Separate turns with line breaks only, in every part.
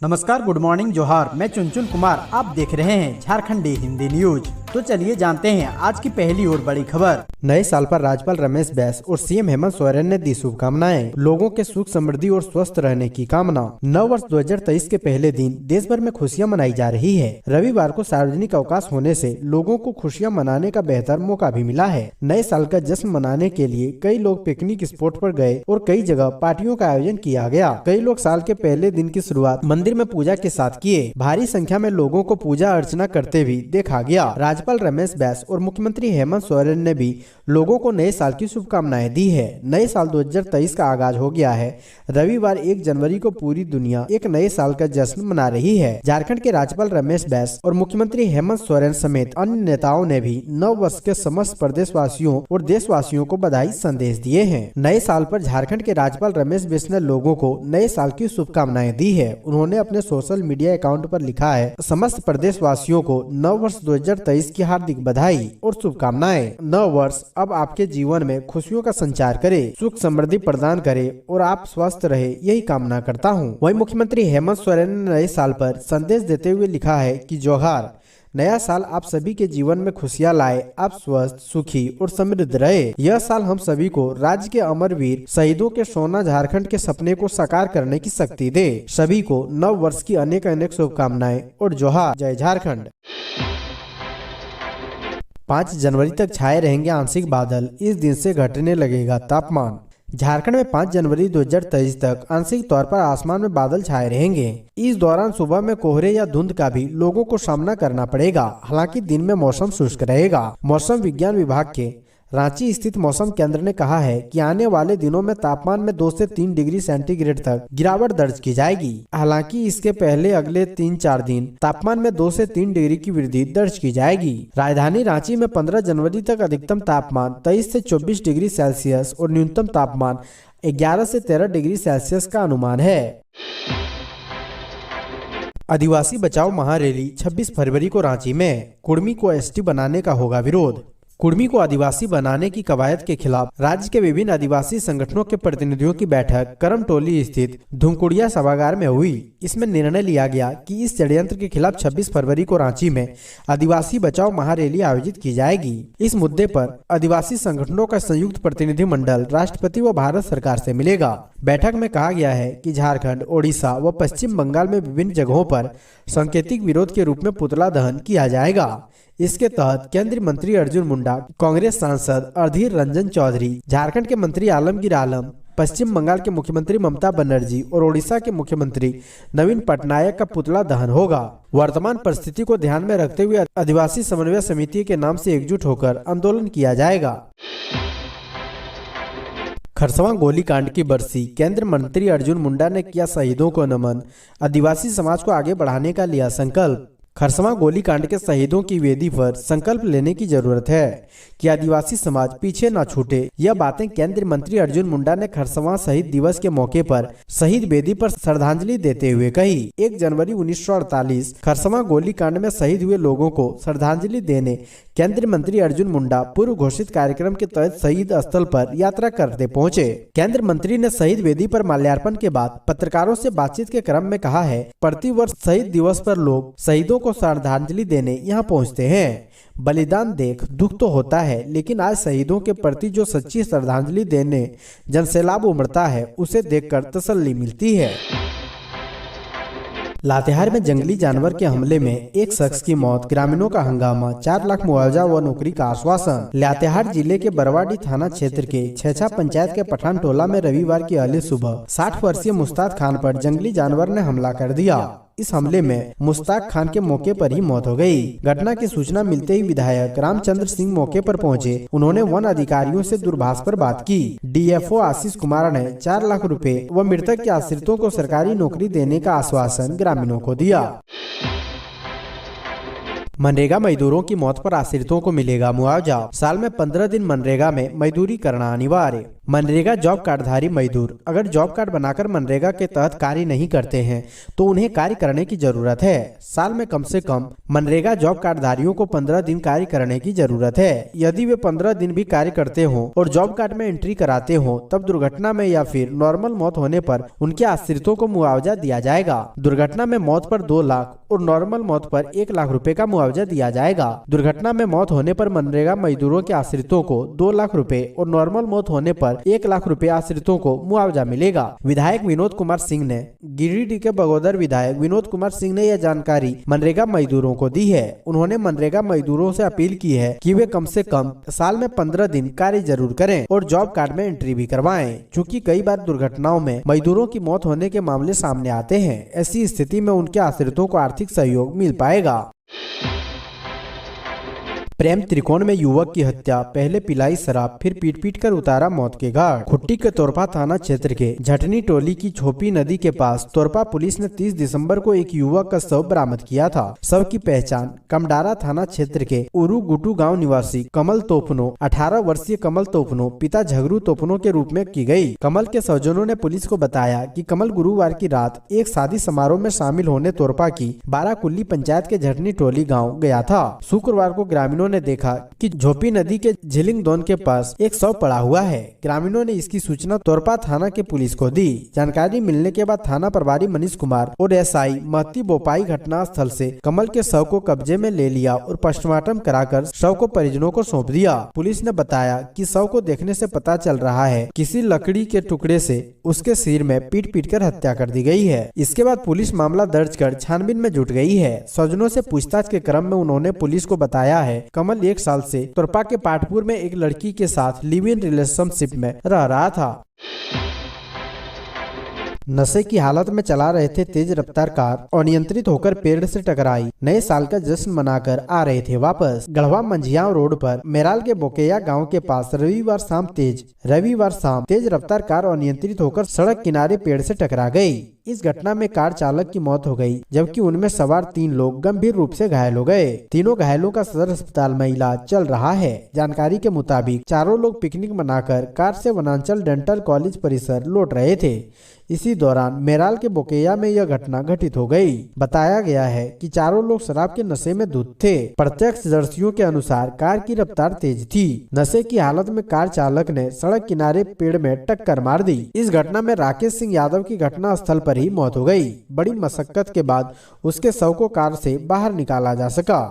नमस्कार, good morning, जोहार। मैं चुनचुन कुमार, आप देख रहे हैं झारखंडी हिंदी न्यूज। तो चलिए जानते हैं आज की पहली और बड़ी खबर। नए साल पर राज्यपाल रमेश बैस और सीएम हेमंत सोरेन ने दी शुभकामनाएं। लोगों के सुख समृद्धि और स्वस्थ रहने की कामना। नव वर्ष 2023 के पहले दिन देश भर में खुशियां मनाई जा रही है। रविवार को सार्वजनिक अवकाश होने से लोगों को खुशियां मनाने का बेहतर मौका भी मिला है। नए साल का जश्न मनाने के लिए कई लोग पिकनिक स्पॉट पर गए और कई जगह पार्टियों का आयोजन किया गया। कई लोग साल के पहले दिन की शुरुआत मंदिर में पूजा के साथ किए। भारी संख्या में लोगों को पूजा अर्चना करते भी देखा गया। राज्यपाल रमेश बैस और मुख्यमंत्री हेमंत सोरेन ने भी लोगों को नए साल की शुभकामनाएं दी है। नए साल 2023 का आगाज हो गया है। रविवार 1 जनवरी को पूरी दुनिया एक नए साल का जश्न मना रही है। झारखंड के राज्यपाल रमेश बैस और मुख्यमंत्री हेमंत सोरेन समेत अन्य नेताओं ने भी नव वर्ष के समस्त प्रदेशवासियों और देशवासियों को बधाई संदेश दिए हैं। नए साल पर झारखंड के राज्यपाल रमेश बैस ने लोगों को नए साल की शुभकामनाएं दी है। उन्होंने अपने सोशल मीडिया अकाउंट पर लिखा है, समस्त प्रदेशवासियों को नव वर्ष 2023 की हार्दिक बधाई और शुभकामनाएं। नव वर्ष अब आपके जीवन में खुशियों का संचार करे, सुख समृद्धि प्रदान करे और आप स्वस्थ रहे, यही कामना करता हूं। वहीं मुख्यमंत्री हेमंत सोरेन ने नए साल पर संदेश देते हुए लिखा है कि जोहार, नया साल आप सभी के जीवन में खुशियां लाए, आप स्वस्थ, सुखी और समृद्ध रहे। यह साल हम सभी को राज्य के अमरवीर शहीदों के सोना झारखंड के सपने को साकार करने की शक्ति दे। सभी को नव वर्ष की अनेक अनेक शुभकामनाएं और जोहार। जय झारखंड। 5 जनवरी तक छाए रहेंगे आंशिक बादल, इस दिन से घटने लगेगा तापमान। झारखंड में 5 जनवरी 2023 तक आंशिक तौर पर आसमान में बादल छाए रहेंगे। इस दौरान सुबह में कोहरे या धुंध का भी लोगों को सामना करना पड़ेगा। हालांकि दिन में मौसम शुष्क रहेगा। मौसम विज्ञान विभाग के रांची स्थित मौसम केंद्र ने कहा है कि आने वाले दिनों में तापमान में 2 से 3 डिग्री सेंटीग्रेड तक गिरावट दर्ज की जाएगी। हालांकि इसके पहले अगले 3-4 दिन तापमान में 2 से 3 डिग्री की वृद्धि दर्ज की जाएगी। राजधानी रांची में 15 जनवरी तक अधिकतम तापमान 23 से 24 डिग्री सेल्सियस और न्यूनतम तापमान 11 से 13 डिग्री सेल्सियस का अनुमान है। आदिवासी बचाओ महारैली 26 फरवरी को रांची में। कुर्मी को एसटी बनाने का होगा विरोध। कुर्मी को आदिवासी बनाने की कवायद के खिलाफ राज्य के विभिन्न आदिवासी संगठनों के प्रतिनिधियों की बैठक करमटोली स्थित धुमकुड़िया सभागार में हुई। इसमें निर्णय लिया गया कि इस षड्यंत्र के खिलाफ 26 फरवरी को रांची में आदिवासी बचाओ महारैली आयोजित की जाएगी। इस मुद्दे पर आदिवासी संगठनों का संयुक्त प्रतिनिधि मंडल राष्ट्रपति व भारत सरकार से मिलेगा। बैठक में कहा गया है कि झारखंड, ओडिशा व पश्चिम बंगाल में विभिन्न जगहों पर सांकेतिक विरोध के रूप में पुतला दहन किया जाएगा। इसके तहत केंद्रीय मंत्री अर्जुन मुंडा, कांग्रेस सांसद अधीर रंजन चौधरी, झारखंड के मंत्री आलमगीर आलम, पश्चिम बंगाल के मुख्यमंत्री ममता बनर्जी और ओडिशा के मुख्यमंत्री नवीन पटनायक का पुतला दहन होगा। वर्तमान परिस्थिति को ध्यान में रखते हुए आदिवासी समन्वय समिति के नाम से एकजुट होकर आंदोलन किया जाएगा। खरसवां गोलीकांड की बरसी, केंद्रीय मंत्री अर्जुन मुंडा ने किया शहीदों को नमन, आदिवासी समाज को आगे बढ़ाने का लिया संकल्प। खरसवां गोलीकांड के शहीदों की वेदी पर संकल्प लेने की जरूरत है कि आदिवासी समाज पीछे न छूटे। यह बातें केंद्रीय मंत्री अर्जुन मुंडा ने खरसवां शहीद दिवस के मौके पर शहीद वेदी पर श्रद्धांजलि देते हुए कही। 1 जनवरी 1948 खरसवां गोलीकांड में शहीद हुए लोगों को श्रद्धांजलि देने केंद्रीय मंत्री अर्जुन मुंडा पूर्व घोषित कार्यक्रम के तहत शहीद स्थल पर यात्रा करते पहुंचे। केंद्रीय मंत्री ने शहीद वेदी पर माल्यार्पण के बाद पत्रकारों से बातचीत के क्रम में कहा है, प्रतिवर्ष शहीद दिवस पर लोग शहीदों को श्रद्धांजलि देने यहाँ पहुँचते हैं। बलिदान देख दुख तो होता है, लेकिन आज शहीदों के प्रति जो सच्ची श्रद्धांजलि देने जनसैलाब उमड़ता है, उसे देखकर तसल्ली मिलती है। लातेहार में जंगली जानवर के हमले में एक शख्स की मौत, ग्रामीणों का हंगामा, 4 लाख मुआवजा व नौकरी का आश्वासन। लातेहार जिले के बरवाडी थाना क्षेत्र के छेछा पंचायत के पठान टोला में रविवार की अर्ली सुबह 60 वर्षीय मुश्ताक खान पर जंगली जानवर ने हमला कर दिया। इस हमले में मुश्ताक खान के मौके पर ही मौत हो गई। घटना की सूचना मिलते ही विधायक रामचंद्र सिंह मौके पर पहुंचे। उन्होंने वन अधिकारियों से दूरभाष पर बात की। डीएफओ आशीष कुमार ने 4 लाख रुपए व मृतक के आश्रितों को सरकारी नौकरी देने का आश्वासन ग्रामीणों को दिया। मनरेगा मजदूरों की मौत पर आश्रितों को मिलेगा मुआवजा। साल में 15 दिन मनरेगा में मजदूरी करना अनिवार्य। मनरेगा जॉब कार्डधारी मजदूर अगर जॉब कार्ड बनाकर मनरेगा के तहत कार्य नहीं करते हैं तो उन्हें कार्य करने की जरूरत है। साल में कम से कम मनरेगा जॉब कार्डधारियों को 15 दिन कार्य करने की जरूरत है। यदि वे 15 दिन भी कार्य करते हों और जॉब कार्ड में एंट्री कराते हों तब दुर्घटना में या फिर नॉर्मल मौत होने पर उनके आश्रितों को मुआवजा दिया जाएगा। दुर्घटना में मौत पर 2 लाख और नॉर्मल मौत पर 1 लाख रुपए का मुआवजा दिया जाएगा। दुर्घटना में मौत होने पर मनरेगा मजदूरों के आश्रितों को 2 लाख रुपए और नॉर्मल मौत होने पर 1 लाख रुपए आश्रितों को मुआवजा मिलेगा। विधायक विनोद कुमार सिंह ने गिरिडीह के बगोदर विधायक विनोद कुमार सिंह ने यह जानकारी मनरेगा मजदूरों को दी है। उन्होंने मनरेगा मजदूरों से अपील की है कि वे कम से कम साल में 15 दिन कार्य जरूर करें और जॉब कार्ड में एंट्री भी करवाएं। चूँकि कई बार दुर्घटनाओं में मजदूरों की मौत होने के मामले सामने आते हैं, ऐसी स्थिति में उनके आश्रितों को आर्थिक सहयोग मिल पाएगा। प्रेम त्रिकोण में युवक की हत्या, पहले पिलाई शराब फिर पीट कर उतारा मौत के घाट। खुट्टी के तोरपा थाना क्षेत्र के झटनी टोली की छोपी नदी के पास तोरपा पुलिस ने 30 दिसंबर को एक युवक का शव बरामद किया था। शव की पहचान कमडारा थाना क्षेत्र के उरुगुटू गांव निवासी कमल तोपनो 18 वर्षीय कमल तोपनो पिता झगरू तोपनो के रूप में की गई। कमल के स्वजनों ने पुलिस को बताया कि कमल गुरुवार की रात एक शादी समारोह में शामिल होने तोरपा की 12 कुल्ली पंचायत के झटनी टोली गाँव गया था। शुक्रवार को ग्रामीणों ने देखा कि झोपी नदी के झिलिंगदोन के पास एक शव पड़ा हुआ है। ग्रामीणों ने इसकी सूचना तोरपा थाना के पुलिस को दी। जानकारी मिलने के बाद थाना प्रभारी मनीष कुमार और एसआई महती बोपाई घटना स्थल से कमल के शव को कब्जे में ले लिया और पोस्टमार्टम कराकर शव को परिजनों को सौंप दिया। पुलिस ने बताया कि शव को देखने से पता चल रहा है किसी लकड़ी के टुकड़े से उसके सिर में पीट कर हत्या कर दी गई है। इसके बाद पुलिस मामला दर्ज कर छानबीन में जुट गई है। स्वजनों से पूछताछ के क्रम में उन्होंने पुलिस को बताया है कमल 1 साल से तोरपा के पाटपुर में एक लड़की के साथ लिव इन रिलेशनशिप में रह रहा था। नशे की हालत में चला रहे थे तेज रफ्तार कार, अनियंत्रित होकर पेड़ से टकराई। नए साल का जश्न मनाकर आ रहे थे वापस। गढ़वा मंझियाव रोड पर मेराल के बोकेया गांव के पास रविवार शाम तेज रफ्तार कार अनियंत्रित होकर सड़क किनारे पेड़ से टकरा गई। इस घटना में कार चालक की मौत हो गई, जबकि उनमें सवार 3 लोग गंभीर रूप से घायल हो गए। तीनों घायलों का सदर अस्पताल में इलाज चल रहा है। जानकारी के मुताबिक चारों लोग पिकनिक मनाकर कार से वनांचल डेंटल कॉलेज परिसर लौट रहे थे। इसी दौरान मेराल के बोकेया में यह घटना घटित हो गई। बताया गया है कि चारों लोग शराब के नशे में धुत थे। प्रत्यक्षदर्शियों के अनुसार कार की रफ्तार तेज थी। नशे की हालत में कार चालक ने सड़क किनारे पेड़ में टक्कर मार दी। इस घटना में राकेश सिंह यादव की घटना स्थल पर ही मौत हो गई। बड़ी मशक्कत के बाद उसके शव को कार से बाहर निकाला जा सका।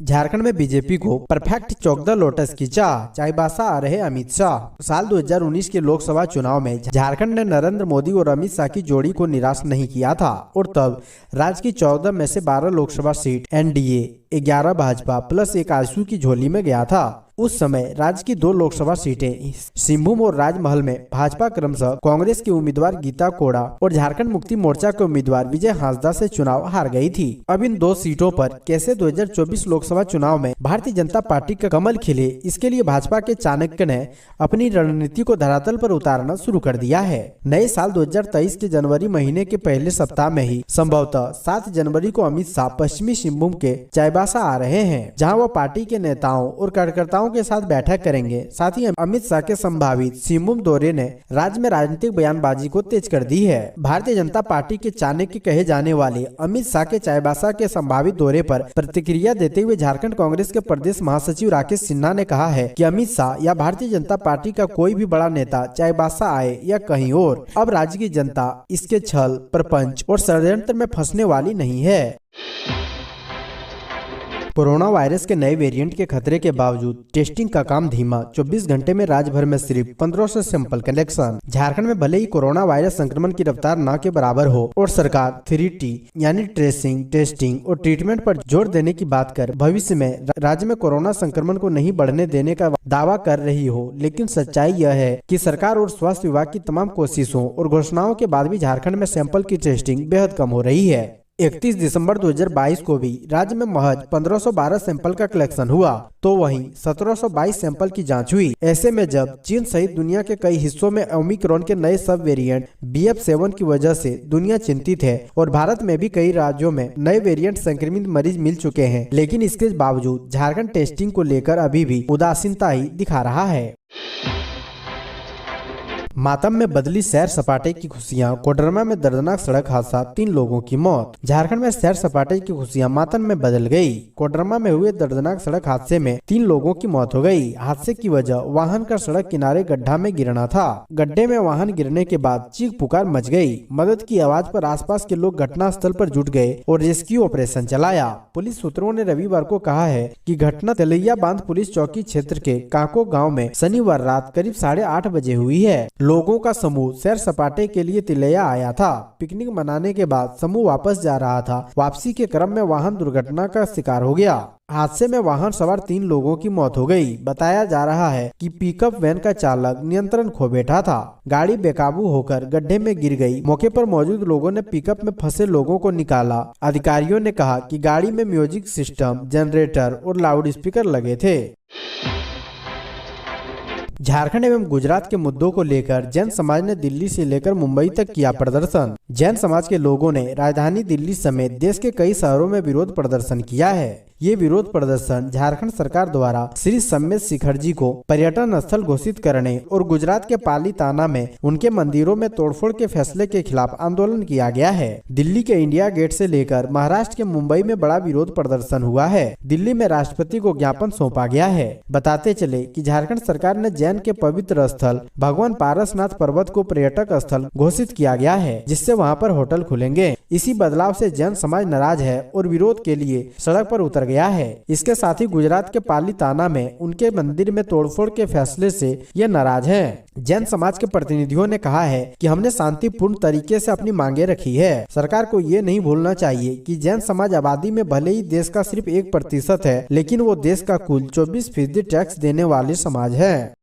झारखंड में बीजेपी को परफेक्ट चौक द लोटस की चाईबासा आ रहे अमित शाह। साल 2019 के लोकसभा चुनाव में झारखंड ने नरेंद्र मोदी और अमित शाह की जोड़ी को निराश नहीं किया था और तब राज्य की 14 में से 12 Lok Sabha seat NDA, 11 Bhajpa plus 1 AJSU की झोली में गया था। उस समय राज्य की 2 लोकसभा सीटें सिंहभूम और राजमहल में भाजपा क्रमशः कांग्रेस की उम्मीदवार गीता कोड़ा और झारखंड मुक्ति मोर्चा के उम्मीदवार विजय हांसदा से चुनाव हार गई थी। अब इन 2 सीटों पर कैसे 2024 लोकसभा चुनाव में भारतीय जनता पार्टी का कमल खिले, इसके लिए भाजपा के चाणक्य ने अपनी रणनीति को धरातल पर उतारना शुरू कर दिया है। नए साल 2023 के जनवरी महीने के पहले सप्ताह में ही संभवतः 7 जनवरी को अमित शाह पश्चिमी सिंहभूम के चाईबासा आ रहे हैं, जहाँ वह पार्टी के नेताओं और कार्यकर्ताओं के साथ बैठक करेंगे। साथ ही अमित शाह के संभावित सिंहभूम दौरे ने राज्य में राजनीतिक बयानबाजी को तेज कर दी है। भारतीय जनता पार्टी के चाणक्य कहे जाने वाले अमित शाह के चाईबासा के संभावित दौरे पर प्रतिक्रिया देते हुए झारखंड कांग्रेस के प्रदेश महासचिव राकेश सिन्हा ने कहा है कि अमित शाह या भारतीय जनता पार्टी का कोई भी बड़ा नेता चाईबासा आए या कहीं और, अब राज्य की जनता इसके छल, प्रपंच और षड्यंत्र में फंसने वाली नहीं है। कोरोना वायरस के नए वेरिएंट के खतरे के बावजूद टेस्टिंग का काम धीमा। 24 घंटे में राज्य भर में सिर्फ 1500 सैंपल कलेक्शन। झारखंड में भले ही कोरोना वायरस संक्रमण की रफ्तार न के बराबर हो और सरकार 3T यानी ट्रेसिंग, टेस्टिंग और ट्रीटमेंट पर जोर देने की बात कर भविष्य में राज्य में कोरोना संक्रमण को नहीं बढ़ने देने का दावा कर रही हो, लेकिन सच्चाई यह है कि सरकार और स्वास्थ्य विभाग की तमाम कोशिशों और घोषणाओं के बाद भी झारखंड में सैंपल की टेस्टिंग बेहद कम हो रही है। 31 दिसंबर 2022 को भी राज्य में महज 1512 सैंपल का कलेक्शन हुआ, तो वहीं 1722 सैंपल की जांच हुई। ऐसे में जब चीन सहित दुनिया के कई हिस्सों में ओमिक्रॉन के नए सब वेरिएंट BF7 की वजह से दुनिया चिंतित है और भारत में भी कई राज्यों में नए वेरिएंट संक्रमित मरीज मिल चुके हैं, लेकिन इसके बावजूद झारखंड टेस्टिंग को लेकर अभी भी उदासीनता ही दिखा रहा है। मातम में बदली सैर सपाटे की खुशियां, कोडरमा में दर्दनाक सड़क हादसा, 3 लोगों की मौत। झारखंड में सैर सपाटे की खुशियां मातम में बदल गई। कोडरमा में हुए दर्दनाक सड़क हादसे में 3 लोगों की मौत हो गई। हादसे की वजह वाहन का सड़क किनारे गड्ढा में गिरना था। गड्ढे में वाहन गिरने के बाद चीख पुकार मच गई। मदद की आवाज पर आसपास के लोग घटना स्थल पर जुट गए और रेस्क्यू ऑपरेशन चलाया। पुलिस सूत्रों ने रविवार को कहा है कि घटना तेलैया बांध पुलिस चौकी क्षेत्र के काको गाँव में शनिवार रात करीब 8:30 बजे हुई है। लोगों का समूह सैर सपाटे के लिए तिलैया आया था। पिकनिक मनाने के बाद समूह वापस जा रहा था। वापसी के क्रम में वाहन दुर्घटना का शिकार हो गया। हादसे में वाहन सवार 3 लोगों की मौत हो गई। बताया जा रहा है कि पिकअप वैन का चालक नियंत्रण खो बैठा था। गाड़ी बेकाबू होकर गड्ढे में गिर गई। मौके पर मौजूद लोगों ने पिकअप में फंसे लोगों को निकाला। अधिकारियों ने कहा कि गाड़ी में म्यूजिक सिस्टम, जनरेटर और लाउड स्पीकर लगे थे। झारखंड एवं गुजरात के मुद्दों को लेकर जैन समाज ने दिल्ली से लेकर मुंबई तक किया प्रदर्शन। जैन समाज के लोगों ने राजधानी दिल्ली समेत देश के कई शहरों में विरोध प्रदर्शन किया है। ये विरोध प्रदर्शन झारखंड सरकार द्वारा श्री सम्मेत शिखर जी को पर्यटन स्थल घोषित करने और गुजरात के पालीताना में उनके मंदिरों में तोड़फोड़ के फैसले के खिलाफ आंदोलन किया गया है। दिल्ली के इंडिया गेट से लेकर महाराष्ट्र के मुंबई में बड़ा विरोध प्रदर्शन हुआ है। दिल्ली में राष्ट्रपति को ज्ञापन सौंपा गया है। बताते चले कि झारखंड सरकार ने जैन के पवित्र स्थल भगवान पारसनाथ पर्वत को पर्यटक स्थल घोषित किया गया है, जिससे वहाँ पर होटल खुलेंगे। इसी बदलाव से जैन समाज नाराज है और विरोध के लिए सड़क पर उतर गया है। इसके साथ ही गुजरात के पालीताना में उनके मंदिर में तोड़फोड़ के फैसले से ये नाराज हैं। जैन समाज के प्रतिनिधियों ने कहा है कि हमने शांतिपूर्ण तरीके से अपनी मांगे रखी है। सरकार को ये नहीं भूलना चाहिए कि जैन समाज आबादी में भले ही देश का सिर्फ 1% है, लेकिन वो देश का कुल 24% टैक्स देने वाले समाज है।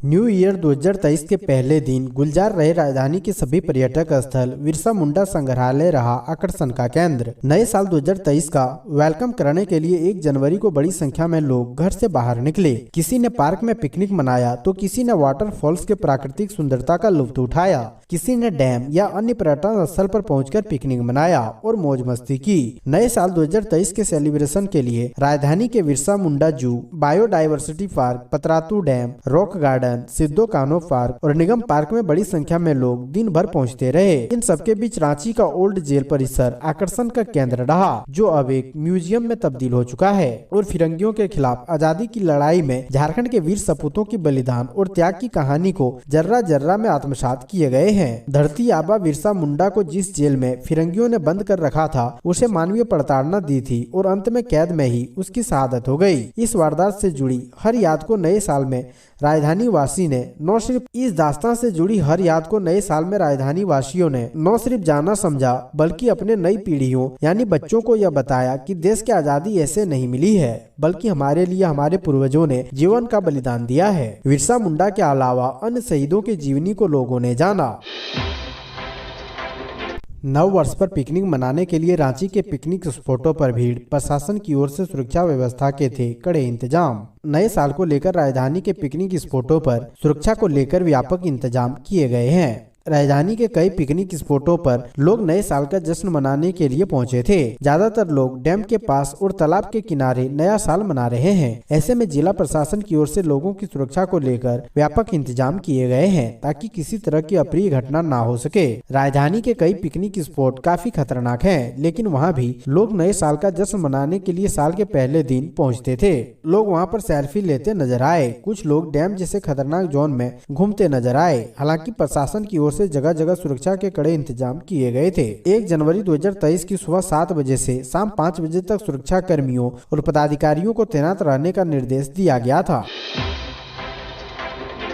न्यू ईयर 2023 के पहले दिन गुलजार रहे राजधानी के सभी पर्यटक स्थल बिरसा मुंडा संग्रहालय रहा आकर्षण का केंद्र। नए साल 2023 का वेलकम करने के लिए 1 जनवरी को बड़ी संख्या में लोग घर से बाहर निकले। किसी ने पार्क में पिकनिक मनाया तो किसी ने वाटरफॉल्स के प्राकृतिक सुंदरता का लुत्फ उठाया। किसी ने डैम या अन्य पर्यटन स्थल पर पहुंचकर पिकनिक मनाया और मौज मस्ती की। नए साल 2023 के सेलिब्रेशन के लिए राजधानी के Birsa Munda zoo, biodiversity park, Patratu dam, rock garden, Sidho Kanho park और निगम पार्क में बड़ी संख्या में लोग दिन भर पहुंचते रहे। इन सबके बीच रांची का ओल्ड जेल परिसर आकर्षण का केंद्र रहा, जो अब एक म्यूजियम में तब्दील हो चुका है और फिरंगियों के खिलाफ आजादी की लड़ाई में झारखंड के वीर सपूतों की बलिदान और त्याग की कहानी को जर्रा जर्रा में आत्मसात किए गए हैं। धरती आबा बिरसा मुंडा को जिस जेल में फिरंगियों ने बंद कर रखा था, उसे मानवीय प्रताड़ना दी थी और अंत में कैद में ही उसकी शहादत हो गई। इस वारदात से जुड़ी हर याद को नए साल में राजधानी वासी ने न सिर्फ इस दास्तान से जुड़ी हर याद को नए साल में राजधानी वासियों ने न सिर्फ जाना समझा, बल्कि अपने नई पीढ़ियों यानी बच्चों को यह बताया कि देश की आजादी ऐसे नहीं मिली है, बल्कि हमारे लिए हमारे पूर्वजों ने जीवन का बलिदान दिया है। बिरसा मुंडा के अलावा अन्य शहीदों की जीवनी को लोगों ने जाना। नव वर्ष पर पिकनिक मनाने के लिए रांची के पिकनिक स्पॉटों पर भीड़। प्रशासन की ओर से सुरक्षा व्यवस्था के थे कड़े इंतजाम। नए साल को लेकर राजधानी के पिकनिक स्पॉटों पर सुरक्षा को लेकर व्यापक इंतजाम किए गए हैं। राजधानी के कई पिकनिक स्पॉटों पर लोग नए साल का जश्न मनाने के लिए पहुंचे थे। ज्यादातर लोग डैम के पास और तालाब के किनारे नया साल मना रहे हैं। ऐसे में जिला प्रशासन की ओर से लोगों की सुरक्षा को लेकर व्यापक इंतजाम किए गए हैं, ताकि किसी तरह की अप्रिय घटना ना हो सके। राजधानी के कई पिकनिक स्पॉट काफी खतरनाक हैं, लेकिन वहाँ भी लोग नए साल का जश्न मनाने के लिए साल के पहले दिन पहुँचते थे। लोग वहाँ पर सेल्फी लेते नजर आए। कुछ लोग डैम जैसे खतरनाक जोन में घूमते नजर आए। हालांकि प्रशासन की ओर से जगह जगह सुरक्षा के कड़े इंतजाम किए गए थे। 1 जनवरी 2023 की सुबह 7 बजे से शाम 5 बजे तक सुरक्षा कर्मियों और पदाधिकारियों को तैनात रहने का निर्देश दिया गया था।